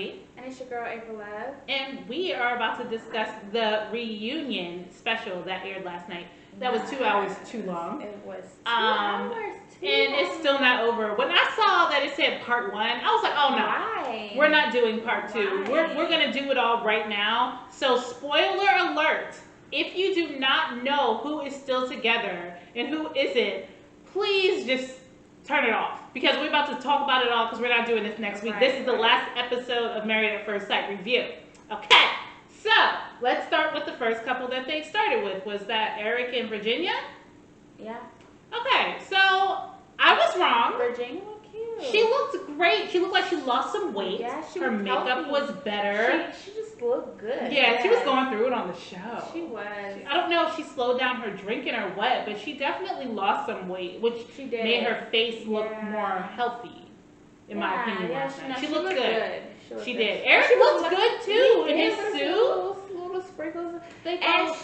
Vee. And it's your girl, April Love. And we are about to discuss the reunion special that aired last night. That was 2 hours too long. It was 2 hours too and long. It's still not over. When I saw that it said part 1, I was like, oh no. Why? We're not doing part 2. We're going to do it all right now. So spoiler alert. If you do not know who is still together and who isn't, please just turn it off, because we're about to talk about it all, because we're not doing this next week. This is the last episode of Married at First Sight review. Okay, so let's start with the first couple that they started with. Was that Eric and Virginia? Yeah. Okay, so I was wrong. Virginia looked cute. She looked great. She looked like she lost some weight. Yeah, her makeup was better. She just looked good. Yeah, she was going through it on the show. She was. I don't know if she slowed down her drinking or what, but she definitely lost some weight, which made her face look more healthy, in my opinion. Yeah, she looked good. She did. Eric looked good too in his suit. Little sprinkles. And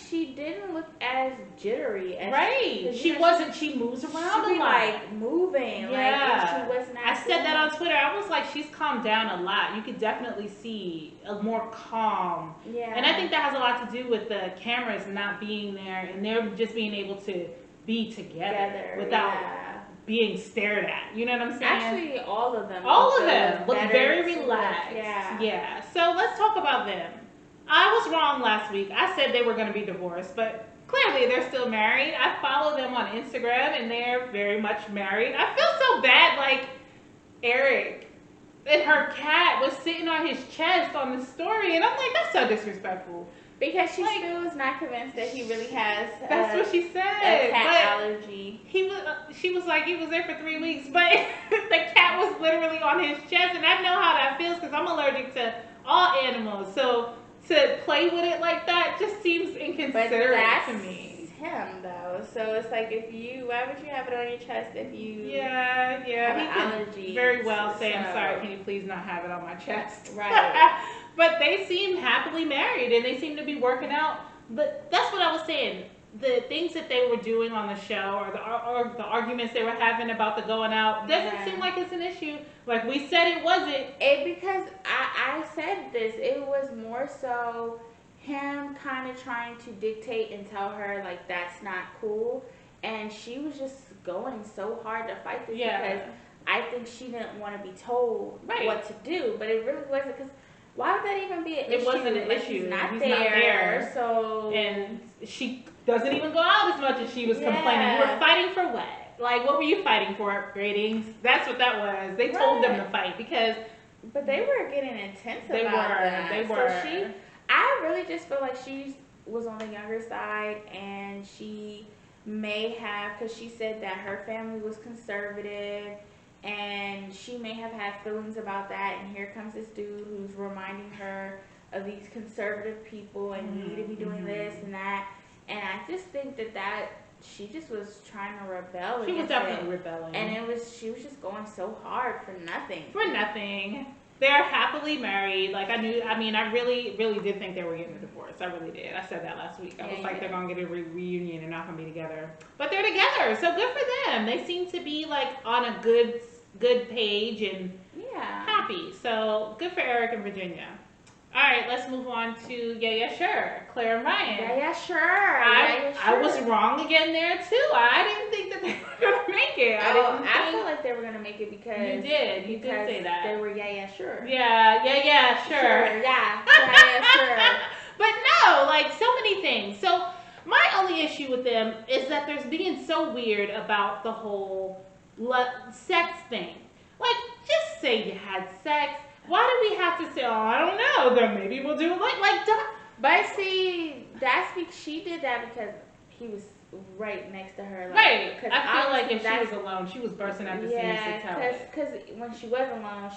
she didn't look as jittery as she wasn't. She moves around a lot. Like moving. Yeah. Like she was not. I said that on Twitter. I was like, she's calmed down a lot. You could definitely see a more calm. Yeah. And I think that has a lot to do with the cameras not being there and they're just being able to be together without being stared at. You know what I'm saying? Actually, all of them. Look very relaxed. Yeah. So let's talk about them. I was wrong last week. I said they were going to be divorced, but clearly they're still married. I follow them on Instagram, and they're very much married. I feel so bad, like Eric and her cat was sitting on his chest on the story, and I'm like, that's so disrespectful. Because she still is not convinced that he really has. That's what she said. A cat allergy. She was like, he was there for 3 weeks, but the cat was literally on his chest, and I know how that feels because I'm allergic to all animals. So to play with it like that just seems inconsiderate to me. Him though, so it's like, why would you have it on your chest if you have an allergy? Very well say, I'm sorry, can you please not have it on my chest? Right. But they seem happily married and they seem to be working out. But that's what I was saying. The things that they were doing on the show, or the arguments they were having about the going out, doesn't seem like it's an issue. Like we said, it wasn't. Because I said this, it was more so him kind of trying to dictate and tell her like that's not cool, and she was just going so hard to fight this because I think she didn't want to be told what to do, but it really wasn't, because why would that even be an issue? It wasn't an issue. He's not there. So and she doesn't even go out as much as she was complaining. You were fighting for what? Like, what were you fighting for? Ratings? That's what that was. They told them to fight because. But they were getting intense about that. They were. So I really just feel like she was on the younger side, and she may have, because she said that her family was conservative, and she may have had feelings about that, and here comes this dude who's reminding her of these conservative people, and you need to be doing this and that, and I just think that she just was trying to rebel. She was definitely rebelling. And she was just going so hard for nothing. They're happily married. I really, really did think they were getting a divorce. I really did. I said that last week. I was like, they're going to get a reunion and not going to be together. But they're together, so good for them. They seem to be on a good page and happy. So good for Eric and Virginia. All right, let's move on to Sure, Claire and Ryan. Sure. I was wrong again there too. I didn't think that they were gonna make it. I felt like they were gonna make it because you did. You did say that. They were sure. Sure. Sure, sure. But no, so many things. So my only issue with them is that there's being so weird about the whole sex thing. Just say you had sex. Why do we have to say, I don't know, then maybe we'll do it But see, that's because she did that because he was right next to her. Right. I feel like if she was alone, she was bursting at the seams to tell it. Because when she was alone,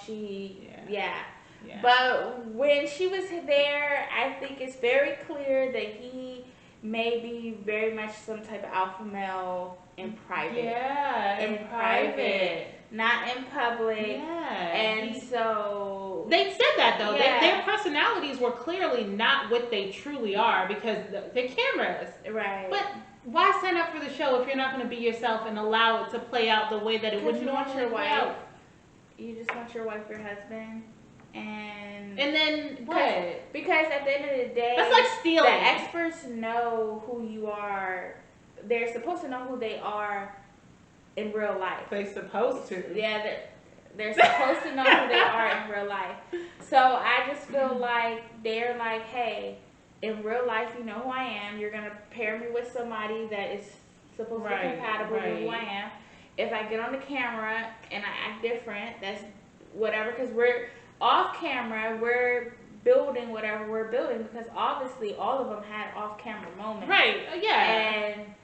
But when she was there, I think it's very clear that he may be very much some type of alpha male in private. Yeah, in private. Not in public. Yeah. And so they said that though. Their personalities were clearly not what they truly are because the cameras. Right. But why sign up for the show if you're not going to be yourself and allow it to play out the way that it would normally play out? You just want your wife, your husband. And then what? Because at the end of the day, that's like stealing. The experts know who you are. They're supposed to know who they are in real life. They're supposed to. Yeah, they're supposed to know who they are in real life. So I just feel like they're like, hey, in real life, you know who I am. You're gonna pair me with somebody that is supposed to be compatible with who I am. If I get on the camera and I act different, that's whatever. Because we're off camera, we're building whatever we're building. Because obviously, all of them had off-camera moments. Right. Yeah. And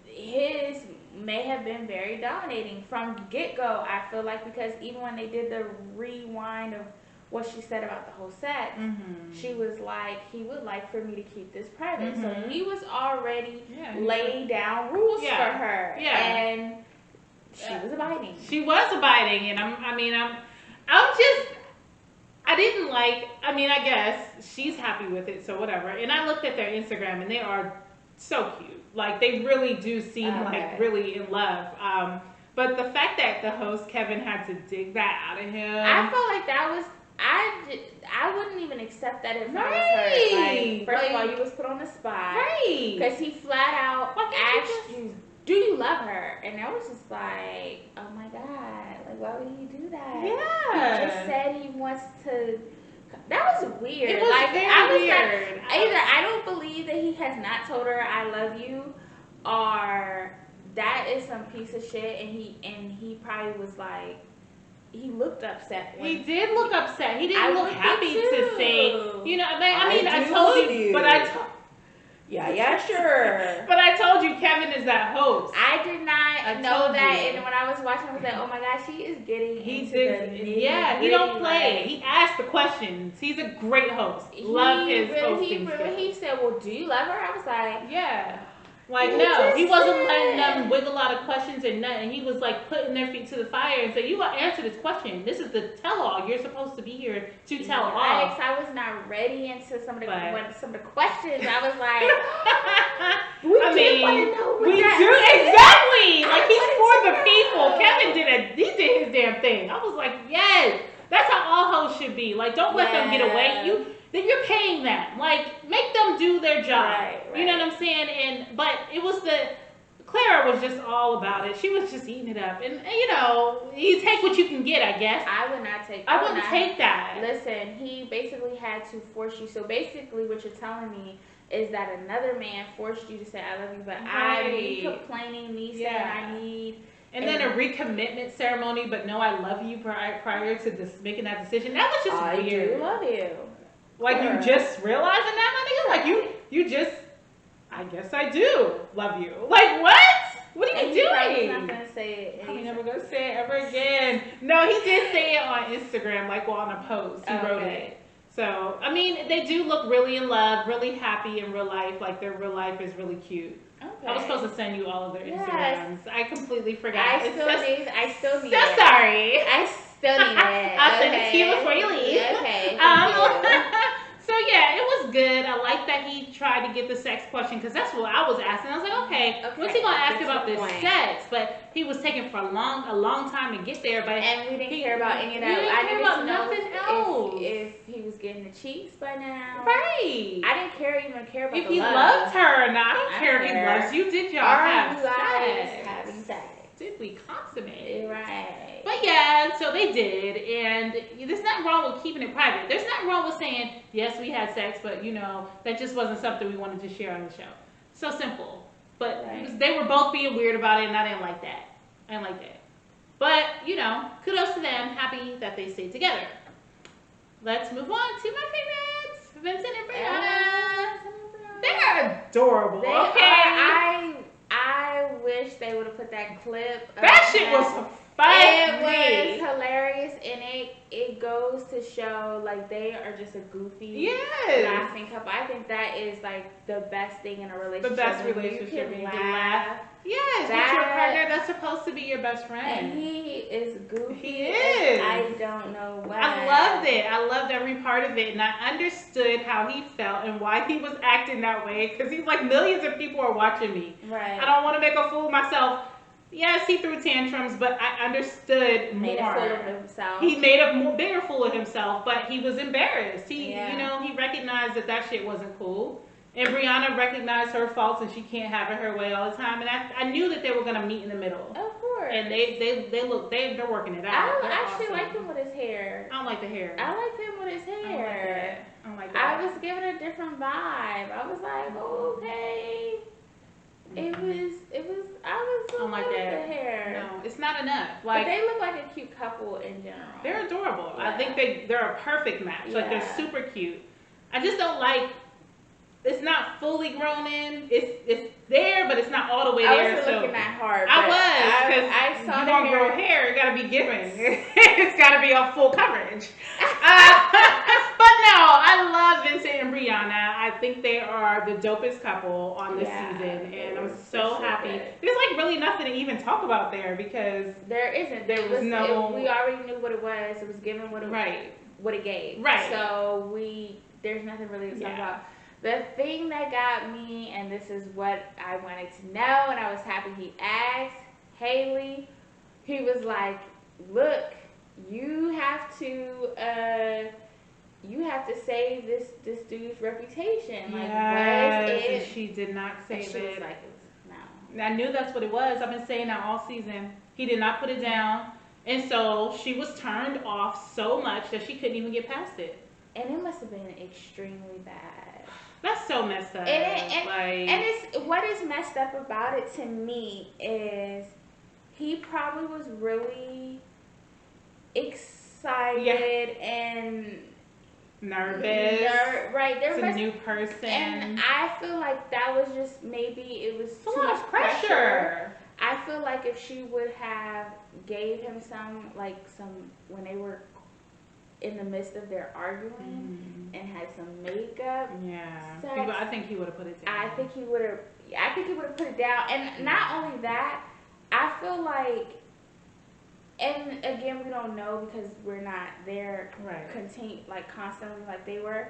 his may have been very dominating from get-go, I feel like, because even when they did the rewind of what she said about the whole sex, she was like, he would like for me to keep this private. So he was already laying down rules for her. Yeah. And she was abiding. She was abiding, and I guess she's happy with it, so whatever. And I looked at their Instagram, and they are so cute. Like, they really do seem like really in love. But the fact that the host, Kevin, had to dig that out of him. I felt like that was, I wouldn't even accept that if I was her. Like, first of all, you was put on the spot. Right. Because he flat out asked you, do you love her? And I was just like, oh my God. Like, why would he do that? Yeah. He just said he wants to. That was weird. It was very weird. Like, either I don't believe that he has not told her I love you, or that is some piece of shit. And he probably was like, he looked upset. He did look upset. He didn't look happy to say, you know. I told you, but Yeah, sure. But I told you Kevin is that host. I did not know that, and when I was watching, I was like, oh my gosh, he is getting he don't play. Like, he asked the questions. He's a great host. Love his hosting skills. He said, well, do you love her? I was like, yeah. Like, no, he wasn't letting them wiggle out of questions and nothing. He was like putting their feet to the fire and say, you will answer this question. This is the tell-all. You're supposed to be here to tell all. I was not ready into some of the questions. I was like, we do exactly. Like, he's for the people. Kevin he did his damn thing. I was like, yes, that's how all hosts should be. Like, don't let them get away. Then you're paying them. Like, make them do their job. Right. You know what I'm saying? But it was Clara was just all about it. She was just eating it up. And you know, you take what you can get, I guess. I would not take I wouldn't take that. Listen, he basically had to force you. So basically what you're telling me is that another man forced you to say I love you, but me complaining, me saying I need. And then a recommitment ceremony, but no, I love you prior to making that decision. That was just weird. I do love you. Like, you just realizing that, my nigga? Like, you just, I guess I do love you. Like, what? What are you doing? He's not going to say it. I'm never going to say it ever again. No, he did say it on Instagram, like, on a post. He wrote it. So, I mean, they do look really in love, really happy in real life. Like, their real life is really cute. Okay. I was supposed to send you all of their Instagrams. I completely forgot. I still need so it. Sorry. I still need it. I'll send it to you before you leave. Okay. So yeah, it was good. I like that he tried to get the sex question because that's what I was asking. I was like, okay, what's he gonna ask about this sex? But he was taking for a long time to get there. But and we didn't care about any of that. We didn't care about nothing else. If he was getting the cheeks by now, right? I didn't even care about if he loved her or not. I don't care if he loves you. Did y'all have sex? Having sex? Did we consummate? Right. But yeah, so they did, and there's nothing wrong with keeping it private. There's nothing wrong with saying, yes, we had sex, but you know, that just wasn't something we wanted to share on the show. So simple. But they were both being weird about it, and I didn't like that. But, you know, kudos to them. Happy that they stayed together. Let's move on to my favorites. Vincent and Brianna. They're adorable. I wish they would have put that clip. That shit was funny. It was hilarious, and it goes to show like they are just a goofy, laughing couple. I think that is like the best thing in a relationship. The best relationship. You can laugh. Yes, with your partner that's supposed to be your best friend. And he is goofy. He is. I don't know why. I loved it. I loved every part of it, and I understood how he felt and why he was acting that way. Because he's like, millions of people are watching me. Right. I don't want to make a fool of myself. Yes, he threw tantrums, but I understood Made a more. fool of himself. He made a bigger fool of himself, but he was embarrassed. Yeah. He recognized that shit wasn't cool. And Brianna recognized her faults, and she can't have it her way all the time. And I knew that they were gonna meet in the middle. Of course. And they're working it out. I actually awesome. like him with his hair. I don't like the hair. I like him with his hair. I don't like that. I was given a different vibe. I was like, oh, okay. It was. I was don't like with that. the hair. No, it's not enough. But they look like a cute couple in general. They're adorable. Yeah. I think they're a perfect match. Like they're Yeah. super cute. I just don't like. It's not fully grown in. It's there, but it's not all the way there. I wasn't looking that hard. I was because I saw you the don't hair. grow hair. It gotta be given. It's gotta be on full coverage. But no, I love Vincent and Brianna. I think they are the dopest couple on this season, and I'm so happy. Good. There's like really nothing to even talk about there because There isn't. There was no. We already knew what it was. It was given what it Right. what it gave. Right. So there's nothing really to talk about. The thing that got me, and this is what I wanted to know, and I was happy he asked Haley. He was like, "Look, you have to save this dude's reputation. Like, Yes, what is and it?" she did not And save she was it. like, "No." I knew that's what it was. I've been saying that all season. He did not put it down. And so she was turned off so much that she couldn't even get past it. And it must have been extremely bad. That's so messed up. And it's what is messed up about it to me is he probably was really excited and nervous. Right, there It's was a new person. and I feel like that was just maybe it was It's a too lot much of pressure. I feel like if she would have gave him some when they were in the midst of their arguing and had some makeup. Yeah. sex, I think he would have put it down. I think he would have put it down. And not only that, I feel like, and again, we don't know because we're not there constantly like they were.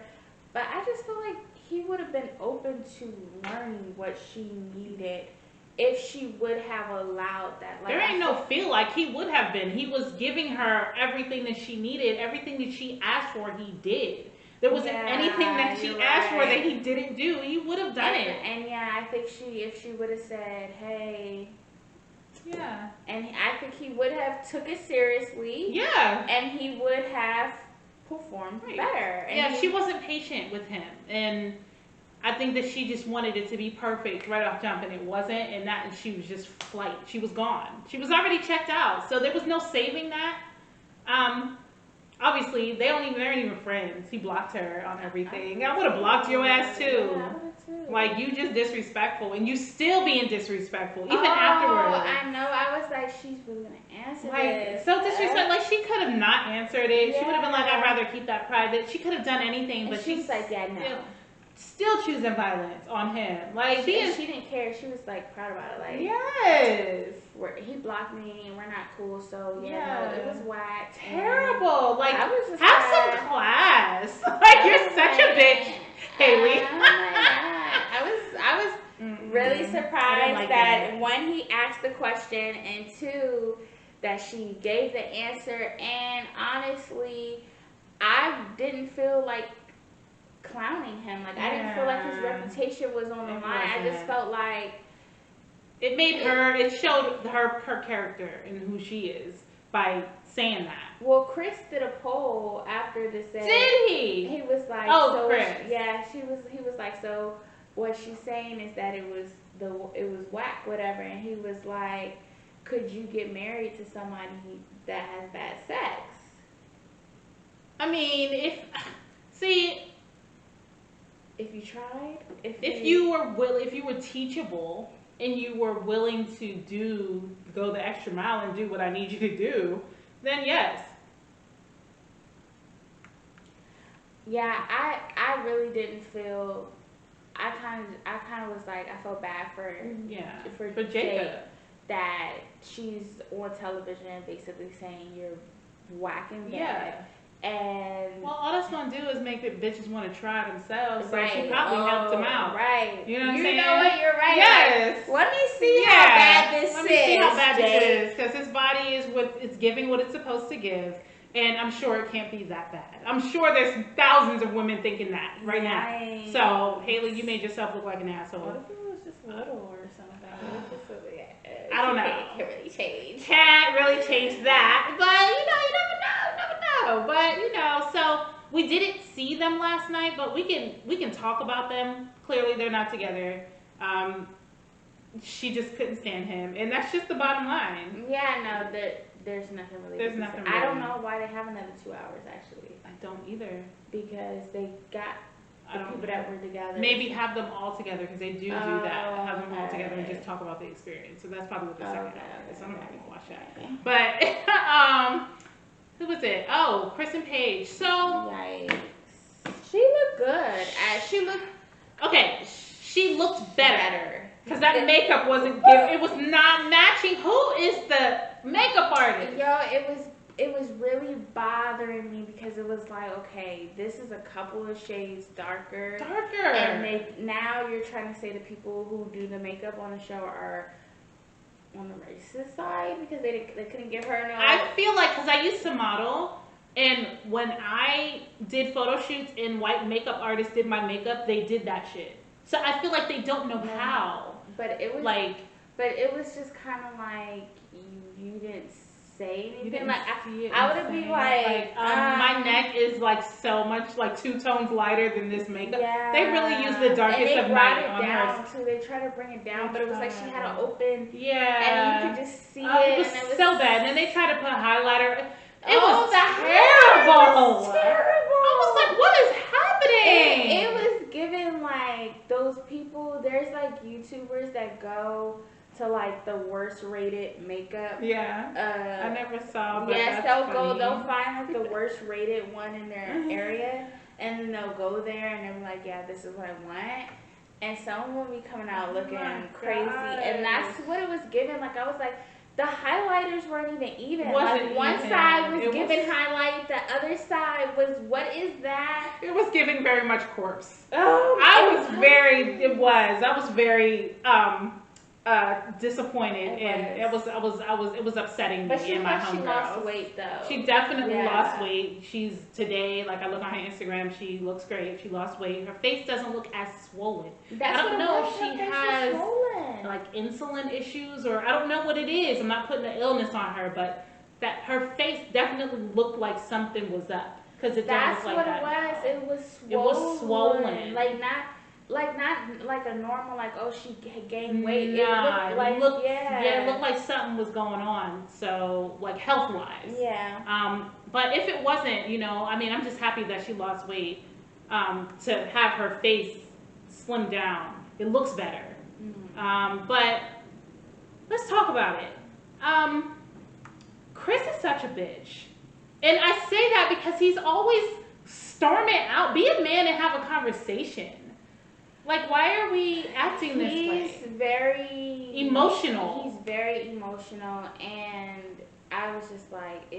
But I just feel like he would have been open to learning what she needed if she would have allowed that. Like, there ain't no feel like he would have been. He was giving her everything that she needed, everything that she asked for, he did. There wasn't anything that she asked for that he didn't do. He would have done it. And I think if she would have said, hey. Yeah. And I think he would have took it seriously. Yeah. And he would have performed better. And she wasn't patient with him. And I think that she just wanted it to be perfect right off jump, and it wasn't, and she was just flight. She was gone. She was already checked out, so there was no saving that. Obviously, they aren't even friends. He blocked her on everything. I would have blocked your ass too. Yeah, I would've too. Like, you just disrespectful, and you still being disrespectful even afterwards. I know. I was like, she's really gonna answer this. So disrespectful. Like, she could have not answered it. She would have been like, I'd rather keep that private. She could have done anything, but she was like, yeah, no. Still choosing violence on him. Like, she didn't care. She was like proud about it. Like, yes, he blocked me and we're not cool. So no, it was whack. Terrible. Like, I was just have some class. Like, you're such a bitch, Haley. I was really surprised that one, he asked the question, and two, that she gave the answer. And honestly, I didn't feel like clowning him. Like, I didn't feel like his reputation was on the line. I just felt like it showed her character and who she is by saying that. Well, Chris did a poll after this. Did he? He was like, Chris. He was like, so what she's saying is that it was whack, whatever. And he was like, could you get married to somebody that has bad sex? I mean, if you tried, if you were teachable and you were willing to go the extra mile and do what I need you to do, then yes. Yeah, I really didn't feel. I kind of was like, I felt bad for Jacob, that she's on television basically saying you're whack and bad. Yeah. And well, all that's gonna do is make the bitches want to try themselves. So right. she probably helped them out. Right. You know what I'm You saying? know what? You're right. Yes. Like, let me see how bad this is. Let me see how bad this is, because his body is it's giving what it's supposed to give, and I'm sure it can't be that bad. I'm sure there's thousands of women thinking that right now. So Haley, you made yourself look like an asshole. What if it was just little or something? I don't know. Can't really change. Can't really change that, but you never know. But so we didn't see them last night, but we can talk about them. Clearly, they're not together. She just couldn't stand him, and that's just the bottom line. Yeah, no, there's nothing really. There's nothing. Really. I don't know why they have another 2 hours actually. I don't either. Because they got the people that were together. Maybe have them all together, because they do that. Have them all together and just talk about the experience. So that's probably what the second hour is. So I'm not gonna watch that. But who was it? Oh, Chris and Paige. So yikes. She looked good. She looked okay. She looked better. Because that makeup wasn't good. It was not matching. Who is the makeup artist? Yo, it was really bothering me because it was like, okay, this is a couple of shades darker. And now you're trying to say the people who do the makeup on the show are on the racist side because they couldn't give her no. I feel like, because I used to model, and when I did photo shoots and white makeup artists did my makeup, they did that shit. So I feel like they don't know how. But it was like. But it was just kind of like you didn't say anything. You didn't like see it I would be like my neck is like so much like 2 tones lighter than this makeup. Yeah. They really used the darkest of night on her. Too. They tried to bring it down, but it was like she had an open. Yeah. And you could just see it. It was so bad. And then they tried to put highlighter. It was terrible. I was like, what is happening? It was given like those people. There's like YouTubers that go to like the worst rated makeup. Yeah. I never saw. But yes, they'll find like the worst rated one in their area, and then they'll go there and they'll be like, yeah, this is what I want. And someone will be coming out looking crazy, and that's what it was given. Like I was like. The highlighters weren't even. Like one side was giving highlight, the other side was, what is that? It was giving very much corpse. I was very disappointed, and it was upsetting me and my homegirls. She lost weight though. She definitely lost weight. She's today, like I look on her Instagram, she looks great. She lost weight. Her face doesn't look as swollen. I don't know if she has like insulin issues, or I don't know what it is. I'm not putting the illness on her, but that her face definitely looked like something was up, because it don't look like that. That's what it was. It was swollen. Like not like a normal, like, oh, she gained weight. Nah, it looked like something was going on. So like health wise. Yeah. But if it wasn't, I mean, I'm just happy that she lost weight. To have her face slimmed down, it looks better. Mm-hmm. But let's talk about it. Chris is such a bitch, and I say that because he's always storming out. Be a man and have a conversation. Like, why are we acting this way? He's very emotional. He's very emotional, and I was just like,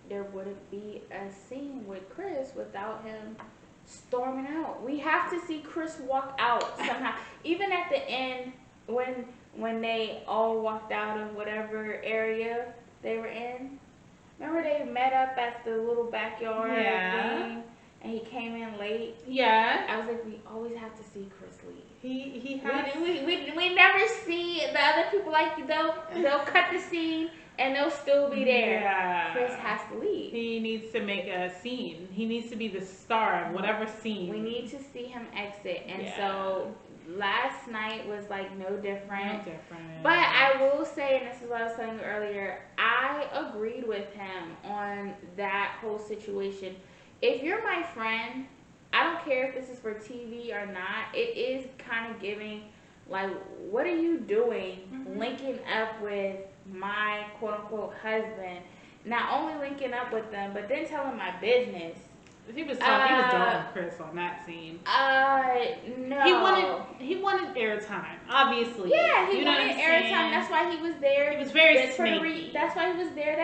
there wouldn't be a scene with Chris without him storming out. We have to see Chris walk out somehow. Even at the end, when they all walked out of whatever area they were in. Remember they met up at the little backyard thing? And he came in late. Yeah. I was like, we always have to see Chris leave. He has. We never see the other people. Like they'll cut the scene and they'll still be there. Yeah. Chris has to leave. He needs to make a scene. He needs to be the star of whatever scene. We need to see him exit. And so last night was like no different. But I will say, and this is what I was telling you earlier, I agreed with him on that whole situation. If you're my friend, I don't care if this is for TV or not, it is kind of giving, like, what are you doing linking up with my quote-unquote husband? Not only linking up with them, but then telling my business. He was dogging Chris on that scene. No. He wanted airtime, obviously. Yeah, he you know wanted airtime. That's why he was there. He was very snaky. That's why he was there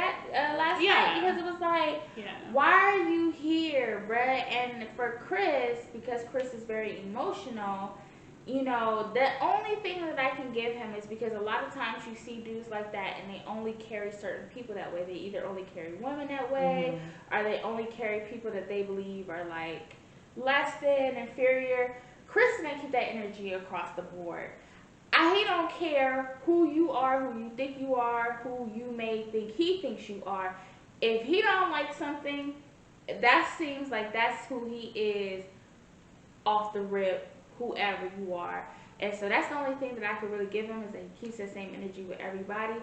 last night, because it was like, why are you here, bruh? And for Chris, because Chris is very emotional, you know, the only thing that I can give him is because a lot of times you see dudes like that and they only carry certain people that way. They either only carry women that way, or they only carry people that they believe are like less than, inferior. Chris is gonna keep that energy across the board. He don't care who you are, who you think you are, who you may think he thinks you are. If he don't like something, that seems like that's who he is off the rip, whoever you are. And so that's the only thing that I could really give him, is that he keeps the same energy with everybody.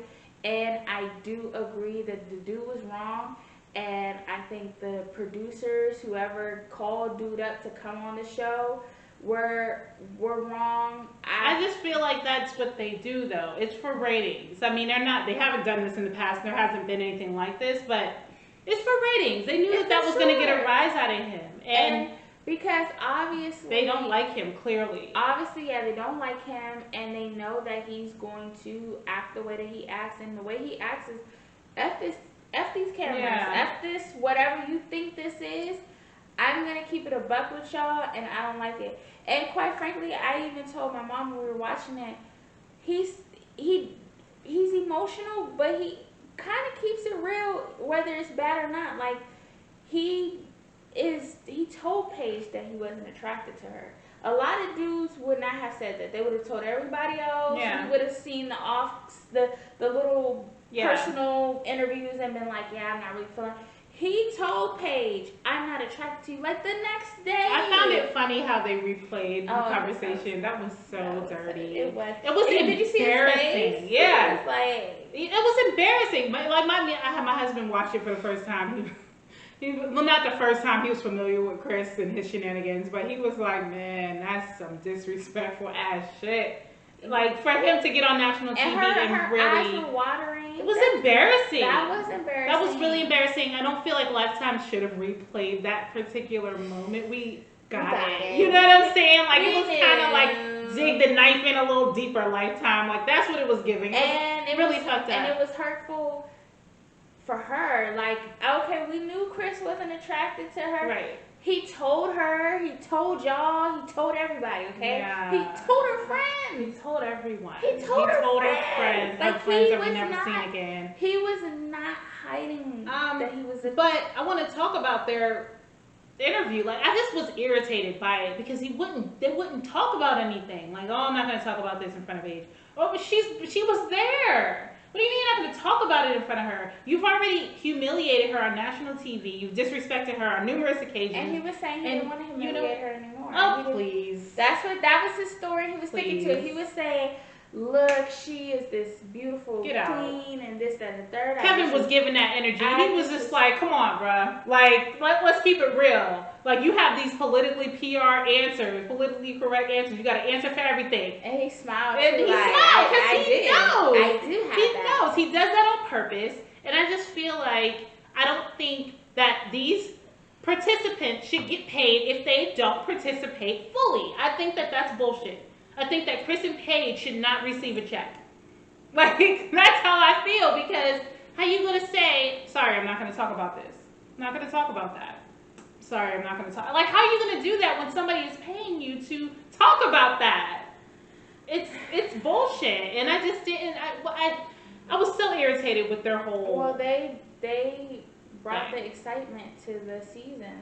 And I do agree that the dude was wrong. And I think the producers, whoever called dude up to come on the show, were wrong. I just feel like that's what they do, though. It's for ratings. I mean, they haven't done this in the past. There hasn't been anything like this, but it's for ratings. They knew that was going to get a rise out of him. And because obviously they don't like him, clearly. Obviously, yeah, they don't like him, and they know that he's going to act the way that he acts, and the way he acts is F these cameras, F this, whatever you think this is. I'm going to keep it a buck with y'all, and I don't like it. And quite frankly, I even told my mom when we were watching it, he's emotional, but he kind of keeps it real, whether it's bad or not. Like, he told Paige that he wasn't attracted to her. A lot of dudes would not have said that. They would have told everybody else. Yeah. We would have seen the little personal interviews and been like, yeah, I'm not really feeling. He told Paige, I'm not attracted to you, like the next day. I found it funny how they replayed the conversation. That was so dirty. It was embarrassing. Did you see his face? Yeah. It was embarrassing. But like I had my husband watch it for the first time. Well, not the first time he was familiar with Chris and his shenanigans, but he was like, man, that's some disrespectful ass shit. Like, for him to get on national TV and really, eyes were watering. It was embarrassing. That was embarrassing. That was really embarrassing. I don't feel like Lifetime should have replayed that particular moment. We got it. You know what I'm saying? Like, it was kind of like dig the knife in a little deeper, Lifetime. Like, that's what it was giving. It was really fucked up. And it was hurtful for her. Like, okay, we knew Chris wasn't attracted to her. Right. He told her, he told y'all, he told everybody, okay? Yeah. He told her friends. He told everyone. He told her friends. Like, her friends that we never seen again. He was not hiding that he was But I want to talk about their interview. Like, I just was irritated by it because they wouldn't talk about anything. Like, oh, I'm not going to talk about this in front of Paige. Oh, but she was there. What do you mean you're not going to talk about it in front of her? You've already humiliated her on national TV. You've disrespected her on numerous occasions. And he was saying he didn't want to humiliate her anymore. Oh, please. That was his story. He was sticking to it. He was saying, look, she is this beautiful queen and this, that, and the third. Kevin was giving that energy. He was just like, come on, bruh. Like, let's keep it real. Like, you have these politically PR answers, politically correct answers. You got to answer for everything. And he smiled. And he smiled because he knows. I do have He knows. He does that on purpose. And I just feel like I don't think that these participants should get paid if they don't participate fully. I think that that's bullshit. I think that Chris and Paige should not receive a check. Like, that's how I feel, because how you going to say, sorry, I'm not going to talk about this. I'm not going to talk about that. Sorry, I'm not going to talk. Like, how are you going to do that when somebody is paying you to talk about that? It's bullshit. And I just didn't, I was so irritated with their whole. Well, they brought the excitement to the season.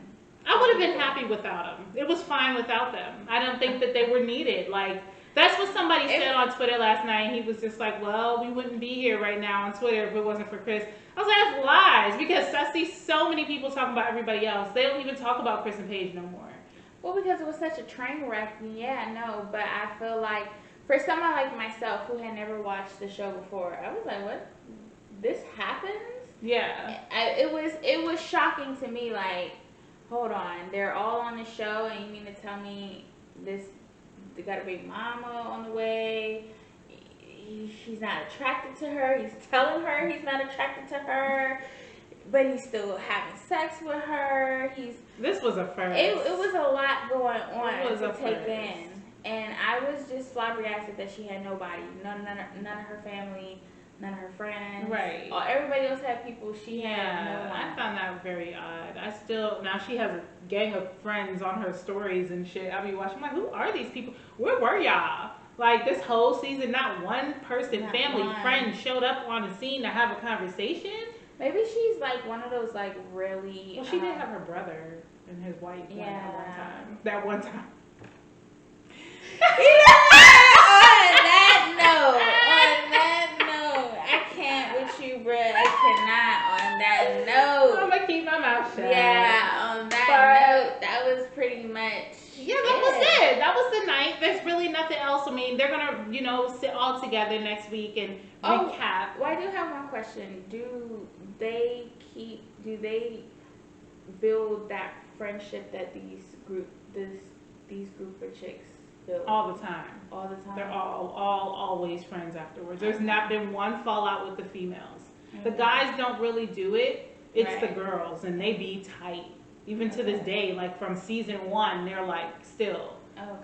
I would have been happy without them. It was fine without them. I don't think that they were needed. Like, that's what somebody said on Twitter last night. He was just like, well, we wouldn't be here right now on Twitter if it wasn't for Chris. I was like, that's lies, because I see so many people talking about everybody else. They don't even talk about Chris and Paige no more. Well, because it was such a train wreck. Yeah, no, but I feel like for someone like myself who had never watched the show before, I was like, what? This happens? Yeah. It was shocking to me, like, hold on, they're all on the show, and you mean to tell me they got a big mama on the way? He's not attracted to her. He's telling her he's not attracted to her. but he's still having sex with her. This was a first. It was a lot going on It was to a take first. in, and I was just flabbergasted that she had nobody, none of her family, none of her friends. Right. Everybody else had people. She had no one. I found that very odd. Now she has a gang of friends on her stories and shit. I be watching, I'm like, who are these people? Where were y'all? Like this whole season, not one person, Not family, one. friend showed up on the scene to have a conversation. Maybe she's like one of those like really. Well, she did have her brother and his wife at one time. That one time. On that note, I can't with you, bruh. I cannot on that note. I'm gonna keep my mouth shut. Yeah, on that note, that was pretty much. Yeah, that was it. That was the night. There's really nothing else. I mean, they're gonna, sit all together next week and recap. Well, I do have one question. Do they build that friendship that these group of chicks build? All the time. All the time. They're always friends afterwards. There's not been one fallout with the females. The guys don't really do it. It's the girls, and they be tight. Even to this day, like from season 1, they're like still.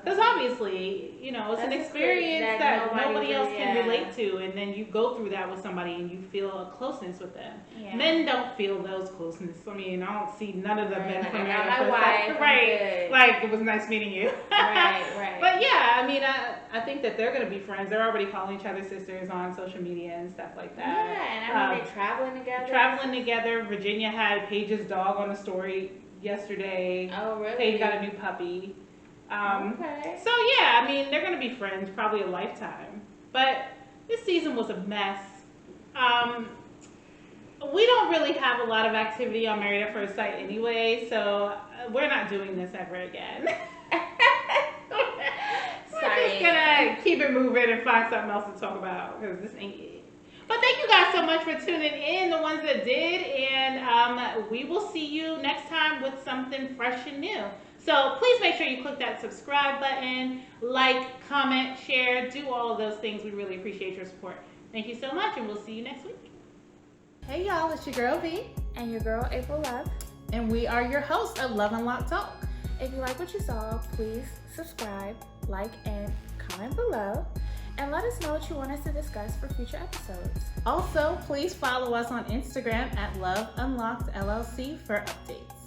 Because obviously, it's an experience that nobody else can relate to, and then you go through that with somebody and you feel a closeness with them. Yeah. Men don't feel those closeness. I mean, I don't see none of the men from there. Right. Like, it was nice meeting you. Right. But yeah, I mean, I think that they're going to be friends. They're already calling each other sisters on social media and stuff like that. Yeah, and I mean, they're traveling together. Virginia had Paige's dog on the story yesterday. Oh, really? Paige got a new puppy. Okay. So yeah, I mean, they're gonna be friends probably a lifetime. But this season was a mess. We don't really have a lot of activity on Married at First Sight anyway, so we're not doing this ever again. We're just gonna keep it moving and find something else to talk about because this ain't it. But thank you guys so much for tuning in, the ones that did, and we will see you next time with something fresh and new. So please make sure you click that subscribe button, like, comment, share, do all of those things. We really appreciate your support. Thank you so much, and we'll see you next week. Hey y'all, it's your girl Vee. And your girl April Love. And we are your hosts of Love Unlocked Talk. If you like what you saw, please subscribe, like, and comment below. And let us know what you want us to discuss for future episodes. Also, please follow us on Instagram at Love Unlocked LLC for updates.